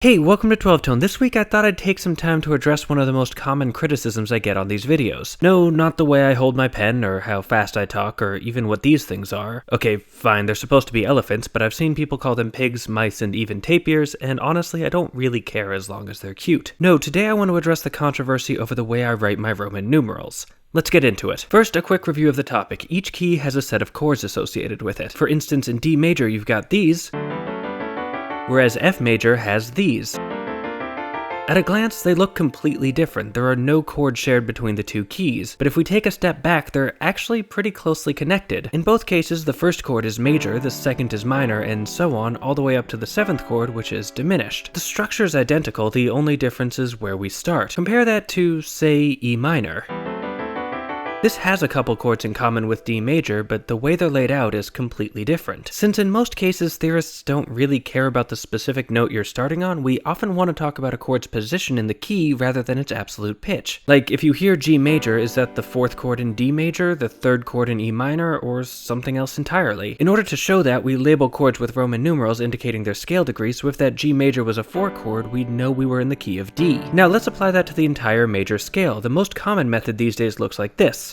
Hey, welcome to 12 Tone. This week I thought I'd take some time to address one of the most common criticisms I get on these videos. No, not the way I hold my pen, or how fast I talk, or even what these things are. Okay, fine, they're supposed to be elephants, but I've seen people call them pigs, mice, and even tapirs, and honestly I don't really care as long as they're cute. No, today I want to address the controversy over the way I write my Roman numerals. Let's get into it. First, a quick review of the topic. Each key has a set of chords associated with it. For instance, in D major you've got these, whereas F major has these. At a glance, they look completely different. There are no chords shared between the two keys, but if we take a step back, they're actually pretty closely connected. In both cases, the first chord is major, the second is minor, and so on, all the way up to the seventh chord, which is diminished. The structure is identical, the only difference is where we start. Compare that to, say, E minor. This has a couple chords in common with D major, but the way they're laid out is completely different. Since in most cases theorists don't really care about the specific note you're starting on, we often want to talk about a chord's position in the key rather than its absolute pitch. Like, if you hear G major, is that the fourth chord in D major, the third chord in E minor, or something else entirely? In order to show that, we label chords with Roman numerals indicating their scale degree, so if that G major was a 4 chord, we'd know we were in the key of D. Now let's apply that to the entire major scale. The most common method these days looks like this.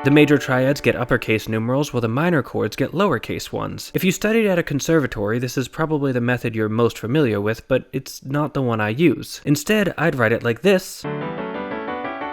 The major triads get uppercase numerals, while the minor chords get lowercase ones. If you studied at a conservatory, this is probably the method you're most familiar with, but it's not the one I use. Instead, I'd write it like this,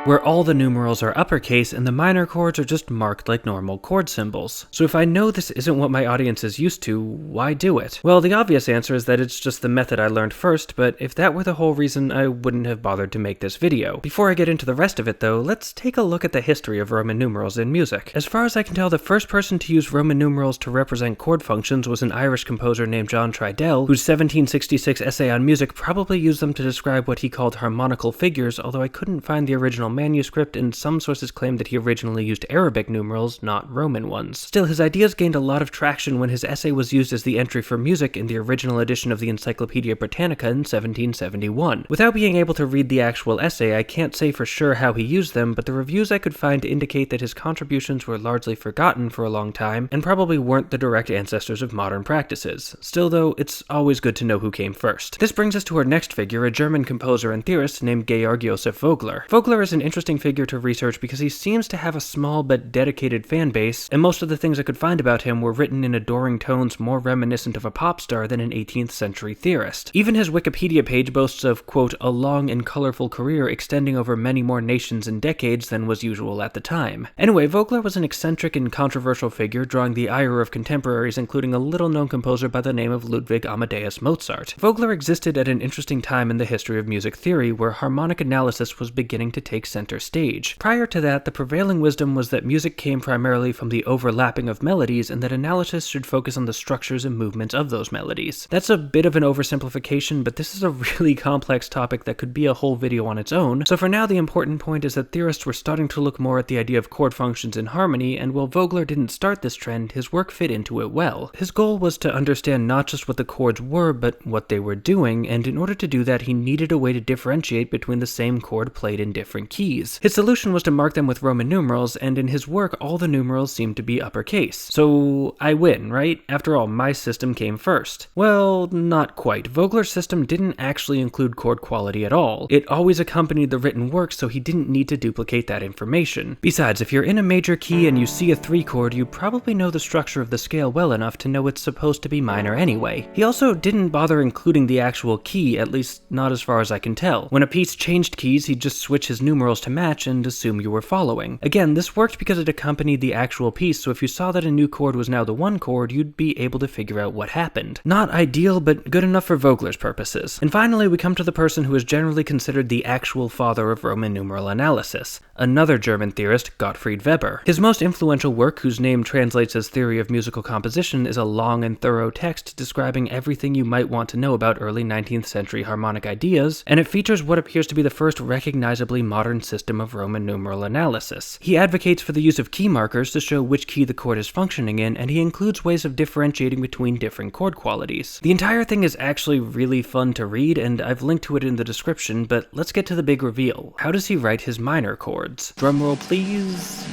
where all the numerals are uppercase and the minor chords are just marked like normal chord symbols. So if I know this isn't what my audience is used to, why do it? Well, the obvious answer is that it's just the method I learned first, but if that were the whole reason, I wouldn't have bothered to make this video. Before I get into the rest of it though, let's take a look at the history of Roman numerals in music. As far as I can tell, the first person to use Roman numerals to represent chord functions was an Irish composer named John Tridell, whose 1766 essay on music probably used them to describe what he called harmonical figures, although I couldn't find the original manuscript, and some sources claim that he originally used Arabic numerals, not Roman ones. Still, his ideas gained a lot of traction when his essay was used as the entry for music in the original edition of the Encyclopedia Britannica in 1771. Without being able to read the actual essay, I can't say for sure how he used them, but the reviews I could find indicate that his contributions were largely forgotten for a long time, and probably weren't the direct ancestors of modern practices. Still though, it's always good to know who came first. This brings us to our next figure, a German composer and theorist named Georg Joseph Vogler. Vogler is an interesting figure to research because he seems to have a small but dedicated fan base, and most of the things I could find about him were written in adoring tones more reminiscent of a pop star than an 18th century theorist. Even his Wikipedia page boasts of, quote, a long and colorful career extending over many more nations and decades than was usual at the time. Anyway, Vogler was an eccentric and controversial figure, drawing the ire of contemporaries, including a little-known composer by the name of Ludwig Amadeus Mozart. Vogler existed at an interesting time in the history of music theory, where harmonic analysis was beginning to take center stage. Prior to that, the prevailing wisdom was that music came primarily from the overlapping of melodies, and that analysis should focus on the structures and movements of those melodies. That's a bit of an oversimplification, but this is a really complex topic that could be a whole video on its own, so for now the important point is that theorists were starting to look more at the idea of chord functions in harmony, and while Vogler didn't start this trend, his work fit into it well. His goal was to understand not just what the chords were, but what they were doing, and in order to do that, he needed a way to differentiate between the same chord played in different keys. His solution was to mark them with Roman numerals, and in his work all the numerals seemed to be uppercase. So I win, right? After all, my system came first. Well, not quite. Vogler's system didn't actually include chord quality at all. It always accompanied the written work, so he didn't need to duplicate that information. Besides, if you're in a major key and you see a 3 chord, you probably know the structure of the scale well enough to know it's supposed to be minor anyway. He also didn't bother including the actual key, at least not as far as I can tell. When a piece changed keys, he'd just switch his numerals to match and assume you were following. Again, this worked because it accompanied the actual piece, so if you saw that a new chord was now the 1 chord, you'd be able to figure out what happened. Not ideal, but good enough for Vogler's purposes. And finally, we come to the person who is generally considered the actual father of Roman numeral analysis, another German theorist, Gottfried Weber. His most influential work, whose name translates as Theory of Musical Composition, is a long and thorough text describing everything you might want to know about early 19th century harmonic ideas, and it features what appears to be the first recognizably modern system of Roman numeral analysis. He advocates for the use of key markers to show which key the chord is functioning in, and he includes ways of differentiating between different chord qualities. The entire thing is actually really fun to read, and I've linked to it in the description, but let's get to the big reveal. How does he write his minor chords? Drumroll please.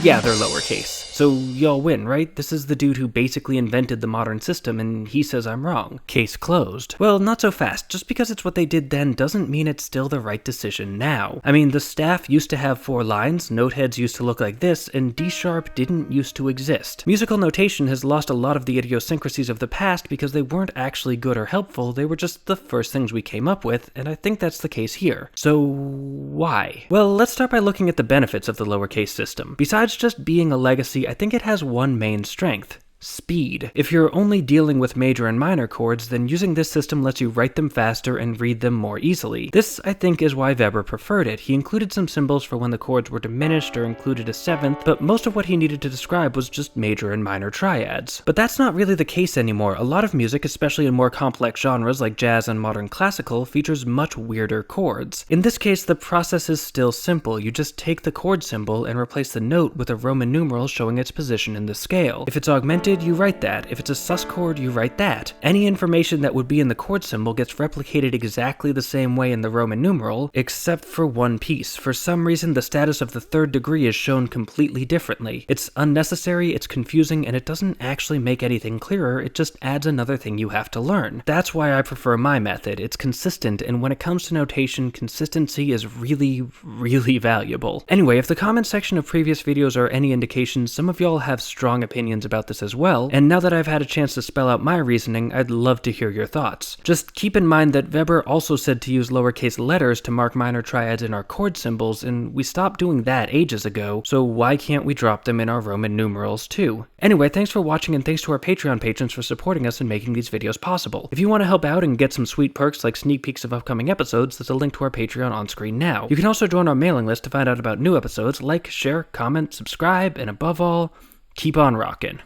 Yeah, they're lowercase. So y'all win, right? This is the dude who basically invented the modern system, and he says I'm wrong. Case closed. Well, not so fast. Just because it's what they did then doesn't mean it's still the right decision now. I mean, the staff used to have 4 lines, note heads used to look like this, and D sharp didn't used to exist. Musical notation has lost a lot of the idiosyncrasies of the past because they weren't actually good or helpful, they were just the first things we came up with, and I think that's the case here. So why? Well, let's start by looking at the benefits of the lowercase system. Besides just being a legacy, I think it has one main strength: speed. If you're only dealing with major and minor chords, then using this system lets you write them faster and read them more easily. This, I think, is why Weber preferred it. He included some symbols for when the chords were diminished or included a 7th, but most of what he needed to describe was just major and minor triads. But that's not really the case anymore. A lot of music, especially in more complex genres like jazz and modern classical, features much weirder chords. In this case, the process is still simple. You just take the chord symbol and replace the note with a Roman numeral showing its position in the scale. If it's augmented, you write that. If it's a sus chord, you write that. Any information that would be in the chord symbol gets replicated exactly the same way in the Roman numeral, except for one piece. For some reason, the status of the 3rd degree is shown completely differently. It's unnecessary, it's confusing, and it doesn't actually make anything clearer, it just adds another thing you have to learn. That's why I prefer my method. It's consistent, and when it comes to notation, consistency is really, really valuable. Anyway, if the comment section of previous videos are any indication, some of y'all have strong opinions about this as well, and now that I've had a chance to spell out my reasoning, I'd love to hear your thoughts. Just keep in mind that Weber also said to use lowercase letters to mark minor triads in our chord symbols, and we stopped doing that ages ago, so why can't we drop them in our Roman numerals too? Anyway, thanks for watching, and thanks to our Patreon patrons for supporting us and making these videos possible. If you want to help out and get some sweet perks like sneak peeks of upcoming episodes, there's a link to our Patreon on screen now. You can also join our mailing list to find out about new episodes, like, share, comment, subscribe, and above all, keep on rockin'.